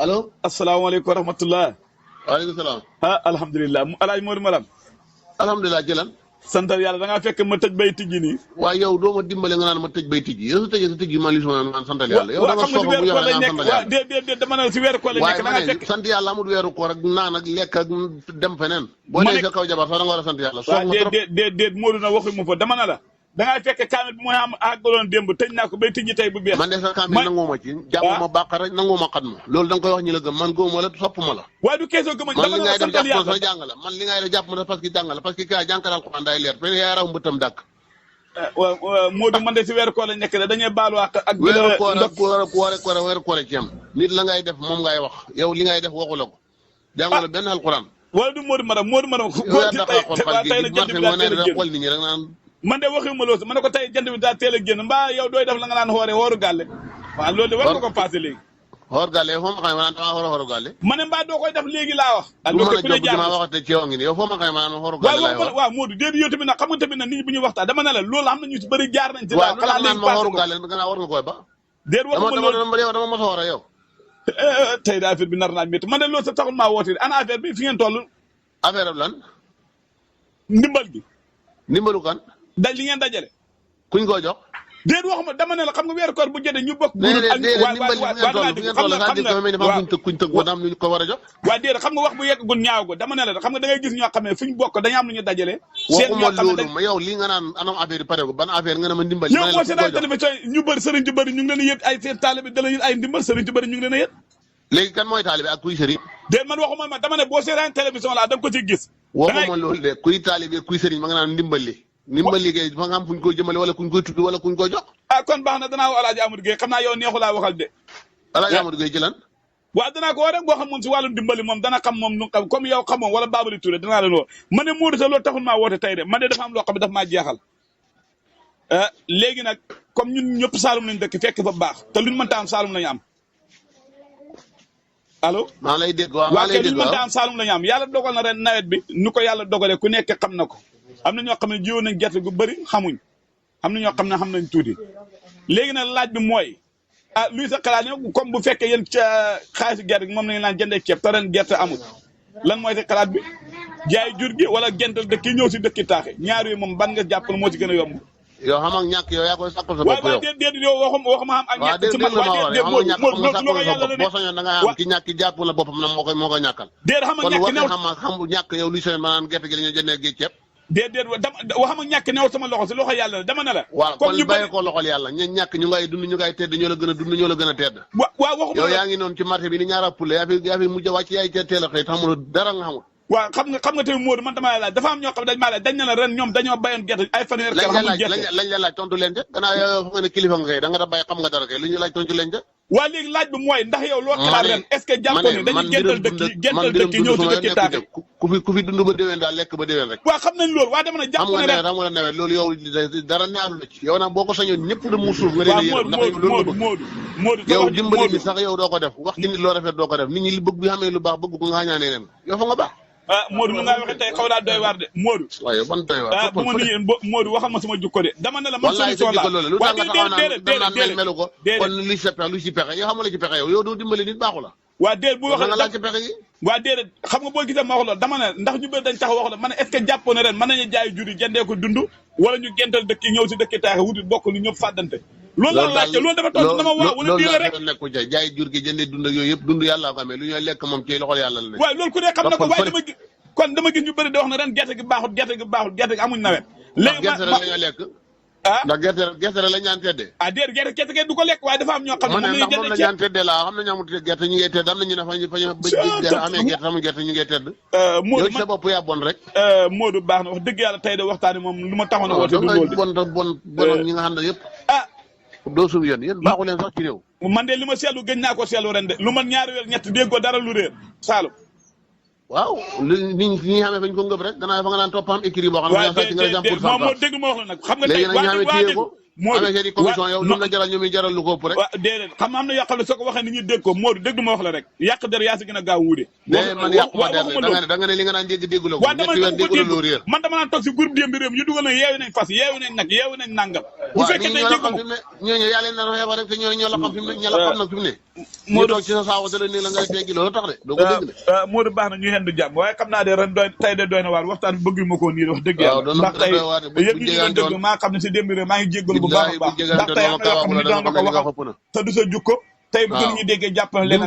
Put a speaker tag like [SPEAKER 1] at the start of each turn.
[SPEAKER 1] allo.
[SPEAKER 2] asalaamaaleykum wa rahmatulah.
[SPEAKER 1] waaleykum salaam.
[SPEAKER 2] ah alhamdulilah Alaaji Modou Maram.
[SPEAKER 1] alhamdulilah jëlan.
[SPEAKER 2] santal yàlla da ngaa fekk ma tëj bay tijji nii.
[SPEAKER 1] waaye yow doo ma dimbale nga naan ma tëj bay tijji yow su tëjee sa tijji man li ma naan santal yàlla. yow da nga soxla bu yoxee naan santal yàlla.
[SPEAKER 2] déedéet dama ne si weeru koor la nekk da nga fekk.
[SPEAKER 1] sant yàlla amul weeru koor ak naan ak lekk ak dem feneen. boo nee sa kaw jabar sax da nga war a sant yàlla. soxla ma trop
[SPEAKER 2] déet Modou na waxu ma fa dama ne la. da ngaa fekk kaamil bi mooy am àggaloon démb tëj naa ko bay tijji tey bu bees.
[SPEAKER 1] man de sa kaamil nanguma ci jànguma bàqara nanguma xat ma loolu da nga koy wax ñi la gëm man gëmuma la sopp ma la.
[SPEAKER 2] waaye du keesoo gëm
[SPEAKER 1] man li ngay def jàpp ma sa jàng la man li ngay def jàpp ma sa parce que jàng la parce que kii jànkal alxuraan day leer fene yaa raw mbëttam dàkk.
[SPEAKER 2] waaw Modou man de si weeru koor la nekk de dañuy baalu ak
[SPEAKER 1] weeru koor ci am nit la ngay def moom ngay wax yow li ngay def waxu la ko jàngala benn alxuraan.
[SPEAKER 2] wala du Modou Maram
[SPEAKER 1] xool nit ñi rek naan
[SPEAKER 2] man de waxuma loolu ma ne ko tey jant bi daa teel a génn mbaa yow dooy def la nga naan xoore xooru gàlle waaw loolu de war nga ko passé léegi
[SPEAKER 1] xoor gàlle yow foo ma xam ne ma naan dama xooru gàlle
[SPEAKER 2] ma ne mbaa doo koy def léegi laa wax
[SPEAKER 1] du mën a jóg dama waxate ci yow ngi ni yow foo ma xam ne ma naan xooru gàlle laay wax
[SPEAKER 2] waaw Modou déedéet yow tamit nag xam nga tamit nag nit ñi bu ñuy waxtaan dama ne la loolu xam na ñu si bëri jaar nañ ci
[SPEAKER 1] waaw xalaat naan ma xooru gàlle gannaaw war nga koy ba
[SPEAKER 2] déet waxuma loolu
[SPEAKER 1] dama mos a xoore yow
[SPEAKER 2] tey da affaire bi nar naa métti man de loolu sa taxul maa woote ana affaire bi fi ngeen toll
[SPEAKER 1] affaire ab lan
[SPEAKER 2] ndimbal gi
[SPEAKER 1] ndimbalu kan
[SPEAKER 2] daj li ngeen dajale
[SPEAKER 1] kuñ ko jox
[SPEAKER 2] déet waxuma dama ne la xam nga weeru koor bu jotee ñu bokk
[SPEAKER 1] kuñ tëgg ko am ñu ko war a jox
[SPEAKER 2] waaw déet xam nga wax bu yeggagul ñaaw ko dama ne la xam nga da ngay gis ñoo xam ne fu ñu bokk dañu am lu ñu dajale
[SPEAKER 1] waxuma loolu ma yow lii nga naan anam affaire yi pare ko ban affaire nga ne ma ndimbal
[SPEAKER 2] yow boo seetaan télévision ñu bëri sëriñ ci bëri ñu ngi leen a yët ay seen taalibe da la yët ay ndimbal sëriñ ci bëri ñu ngi leen a yët
[SPEAKER 1] léegi kan mooy taalibe ak kuy sëriñ
[SPEAKER 2] déet man waxuma ma dama ne boo seetaan télévision la da nga ko ci gis
[SPEAKER 1] waxuma loolu de kuy taalibe kuy sëriñ ma nga naan ndimbal li ndimbal liggéey fa nga am fuñ koy jëmale wala kuñ koy tudd wala kuñ koy jox
[SPEAKER 2] kon baax na danaa woo Alaaji Amadou Gueye xam naa yow neexu laa waxal de
[SPEAKER 1] Alaaji Amadou Gueye ci lan
[SPEAKER 2] waaw danaa ko woo rek boo xam moom si wàllum dimbali moom dana xam moom nu xam comme yow xamoon wala Babali Touré danaa leen woo man ne Modou sa loolu taxul maa woote tey de man de dafa am loo xam ne dafa maa jeexal léegi nag comme ñun ñëpp Saalum lañ dëkk fekk fa baax te luñ mënta am Saalum lañu am allo
[SPEAKER 1] maa lay dégg waaw maa lay dégg
[SPEAKER 2] luñ mënta am Saalum lañu am yàlla dogal na ren nawet bi nu ko yàlla dogalee ku nekk xam na ko am na ñoo xam ne jiwoon nañ gerte gu bëri xamuñ am na ñoo xam ne xam nañ tuuti léegi nag laaj bi mooy luy sa xalaat ne comme bu fekkee yéen xaalisu gerte gi moom nañu naan jëndee ceeb te ren gerte amul lan mooy sa xalaat bi jaay jur gi wala gental dëkk yi ñëw si dëkki taaxi ñaar yooyu moom ban nga jàpp ne moo ci gën a yomb
[SPEAKER 1] yow xam ak ñàkk yow yaa koy sàkkal sa bopp yow
[SPEAKER 2] déet yow waxuma xam ak ñàkk ci man
[SPEAKER 1] boo sañoon da nga am ki ñàkk jàpp la boppam na moo koy ñàkkal
[SPEAKER 2] déet xam nga ñàkk new
[SPEAKER 1] xam ñàkk yow luy sañoon maanaam gerte gi la ñu jëndee gi ceeb
[SPEAKER 2] déet waxam ak ñàkk new sama loxo si loxo yàlla la dama ne la
[SPEAKER 1] waaw kon bàyyi ko loxol yàlla ñu ñàkk ñu ngay dund ñu ngay tedd ñoo la gën a dund ñoo la gën a tedd
[SPEAKER 2] waaw waxuma
[SPEAKER 1] yow yaa ngi noonu ci marché bi ni ñaara poulet yaa fi mujj a wàcc yaay teel a xëy te xamul dara nga xamul
[SPEAKER 2] waaw xam nga tamit Modou man dama laaj dafa am ñoo xam dañ maa laaj dañ ne la ren ñoom dañoo bayoon gerte ay fanweer
[SPEAKER 1] lañ la laaj tontu leen ca gannaaw yow fa nga ne kilifa nga kay da nga da bàyyi xam nga dara kay lu ñu laaj tontu leen ca
[SPEAKER 2] waa léegi laaj bi mooy ndax yow loo xalaat ren est-ce que jàppoon ne dañuy gental dëkk yi ñëw ci dëkk taaxi
[SPEAKER 1] ku fi dund ba déwén daal lekk ba déwén rek
[SPEAKER 2] waaw xam nañ loolu waa dama ne jàpp ne ren
[SPEAKER 1] xam nga nawet loolu yow dara neexlu la ci yow nag boo ko sañoon ñëpp da mu suuf nga leen yërëm ndax
[SPEAKER 2] Modou
[SPEAKER 1] yow dimbali nit sax yow doo ko def wax ci nit loo rafet doo ko def nit ñi li bëgg bi xamee lu baax bëgg ko nga xañaanee leen yow fa nga baax
[SPEAKER 2] Modou nu ngaa waxee tey xaw naa doy waar de Modou
[SPEAKER 1] waaye ban doy waar
[SPEAKER 2] bu ma nit Modou waxal ma sama jukko de dama ne la man
[SPEAKER 1] solution la lu tax nga taxaw naan mel melu ko kon lu ci pexe yow xamula ci pexe yow doo dimbali nit baaxu la
[SPEAKER 2] waa déet bu wax
[SPEAKER 1] nga laaj ci pexe yi
[SPEAKER 2] waa déedéet xam nga boo gisee ma wax loolu dama ne ndax ñu bëri dañ taxaw wax la ma ne est-ce que jàppoon na ren mën nañu jaay jur yi jëndee ko dund wala ñu gental dëkk yi ñëw si dëkk taaxe wuti bokk lu ñëpp fàddante loolu la laajte loolu dafa toog dama waaw wala diine rek
[SPEAKER 1] nekku jaay jur gi jëndee dund ak yooyu yëpp dund yàlla ko amee lu ñuy lekk moom ci loxol yàlla la ne
[SPEAKER 2] waaw loolu ku ne xam na ko waaye dama gis ñu bëri di wax ne ren gerte gi baaxul gerte gi amuñ nawet léegi
[SPEAKER 1] gerte rek la ñuy lekk ndax gerte rek la ñaan teddee
[SPEAKER 2] déet gerte gi du ko lekk waaye dafa am ñoo xam ne
[SPEAKER 1] ndax moom la ñaan teddee laa xam ne ñoo amul gerte ñu ngi tedd am na ñu ne fañu amee gerte amuñ gerte ñu ngi tedd
[SPEAKER 2] Modou
[SPEAKER 1] yow sa bopp yaa bon rek
[SPEAKER 2] Modou baax na wax dëgg yàlla tey de waxtaani moom lu ma taxoon a woote du loolu
[SPEAKER 1] bon ñi nga xam ne yëpp doo suuf yéen baaxu leen sax ci réew
[SPEAKER 2] man de li ma seetlu gëj naa ko seetlu ren de lu man ñaari weer ñett déggoo dara lu réer Saalum
[SPEAKER 1] waaw ñi xamee fañ ko ngëb rek gannaaw fa nga naan toppam écrit boo xam ne
[SPEAKER 2] moo dégg ma wax la nag xam nga tey waa
[SPEAKER 1] amee seen i commission yow lu la jaral ñu muy jaral lu ko ëpp rek
[SPEAKER 2] waaw déedéet xam am na yoo xam ne soo ko waxee ni ñu dégg ko Modou dégg ma wax la rek yàq der yaa si gën a gaaw wuude
[SPEAKER 1] man yàquma der da nga ne li nga naan dégg la ko
[SPEAKER 2] waaw dama
[SPEAKER 1] ñetti weer dégg la réer
[SPEAKER 2] man dama naan toog si groupe démb réew ñu dugal na yeewu nañ fas yeewu nañ nag yeewu nañ nàngam bu fekkee tey dégg ma
[SPEAKER 1] ñooñu yaa leen na xeeba rek te ñoo la xam fi mu ne ña la xam nag fi mu ne ñu toog ci sa saawa da la ni la ngay teggi loolu tax de doo ko dégg de
[SPEAKER 2] Modou baax na ñu hendu jàmm waaye xam naa de ren tey de doy na waar waxtaan bi bëgg ma koo nii wax dëgg yàlla ndax tey yëpp ñu doon dëgg maa xam ne si démb réew maa ngi jéggalu bu baax a baax ndax tey am na yoo xam ne doon nga ko waxal te du sa jukko tey bu ñu déggee jàpp na leen